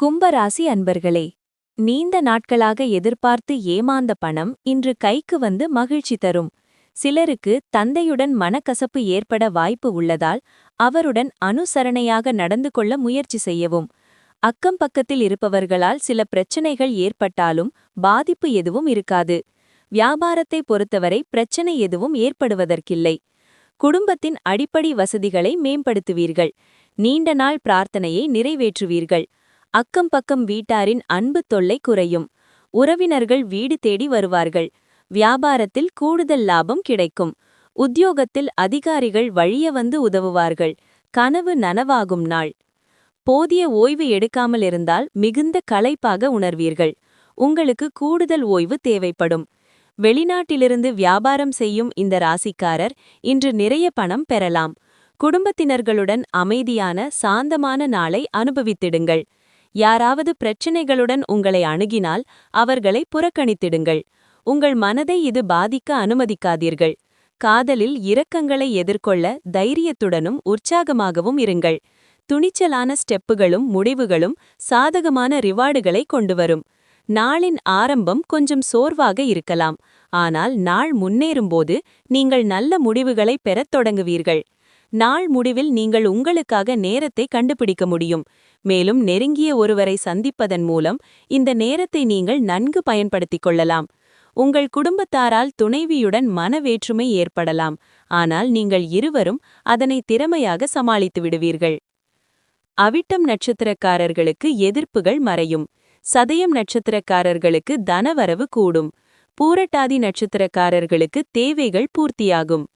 கும்பராசி அன்பர்களே, நீண்ட நாட்களாக எதிர்பார்த்து ஏமாந்த பணம் இன்று கைக்கு வந்து மகிழ்ச்சி தரும். சிலருக்கு தந்தையுடன் மனக்கசப்பு ஏற்பட வாய்ப்பு உள்ளதால் அவருடன் அனுசரணையாக நடந்து கொள்ள முயற்சி செய்யவும். அக்கம் பக்கத்தில் இருப்பவர்களால் சில பிரச்சனைகள் ஏற்பட்டாலும் பாதிப்பு எதுவும் இருக்காது. வியாபாரத்தை பொறுத்தவரை பிரச்சனை எதுவும் ஏற்படுவதற்கில்லை. குடும்பத்தின் அடிப்படை வசதிகளை மேம்படுத்துவீர்கள். நீண்ட நாள் பிரார்த்தனையை நிறைவேற்றுவீர்கள். அக்கம் பக்கம் வீட்டாரின் அன்பு தொல்லை குறையும். உறவினர்கள் வீடு தேடி வருவார்கள். வியாபாரத்தில் கூடுதல் லாபம் கிடைக்கும். உத்தியோகத்தில் அதிகாரிகள் வழிய வந்து உதவுவார்கள். கனவு நனவாகும் நாள். போதிய ஓய்வு எடுக்காமல் இருந்தால் மிகுந்த களைப்பாக உணர்வீர்கள். உங்களுக்கு கூடுதல் ஓய்வு தேவைப்படும். வெளிநாட்டிலிருந்து வியாபாரம் செய்யும் இந்த ராசிக்காரர் இன்று நிறைய பணம் பெறலாம். குடும்பத்தினர்களுடன் அமைதியான சாந்தமான நாளை அனுபவித்திடுங்கள். யாராவது பிரச்சினைகளுடன் உங்களை அணுகினால் அவர்களை புறக்கணித்திடுங்கள். உங்கள் மனதை இது பாதிக்க அனுமதிக்காதீர்கள். காதலில் இரக்கங்களை எதிர்கொள்ள தைரியத்துடனும் உற்சாகமாகவும் இருங்கள். துணிச்சலான ஸ்டெப்புகளும் முடிவுகளும் சாதகமான ரிவார்டுகளை கொண்டுவரும். நாளின் ஆரம்பம் கொஞ்சம் சோர்வாக இருக்கலாம், ஆனால் நாள் முன்னேறும்போது நீங்கள் நல்ல முடிவுகளை பெறத் தொடங்குவீர்கள். நாள் முடிவில் நீங்கள் உங்களுக்காக நேரத்தை கண்டுபிடிக்க முடியும். மேலும் நெருங்கிய ஒருவரை சந்திப்பதன் மூலம் இந்த நேரத்தை நீங்கள் நன்கு பயன்படுத்திக் கொள்ளலாம். உங்கள் குடும்பத்தாரால் துணைவியுடன் மனவேற்றுமை ஏற்படலாம், ஆனால் நீங்கள் இருவரும் அதனை திறமையாக சமாளித்து விடுவீர்கள். அவிட்டம் நட்சத்திரக்காரர்களுக்கு எதிர்ப்புகள் மறையும். சதயம் நட்சத்திரக்காரர்களுக்கு தனவரவு கூடும். பூரட்டாதி நட்சத்திரக்காரர்களுக்கு தேவைகள் பூர்த்தியாகும்.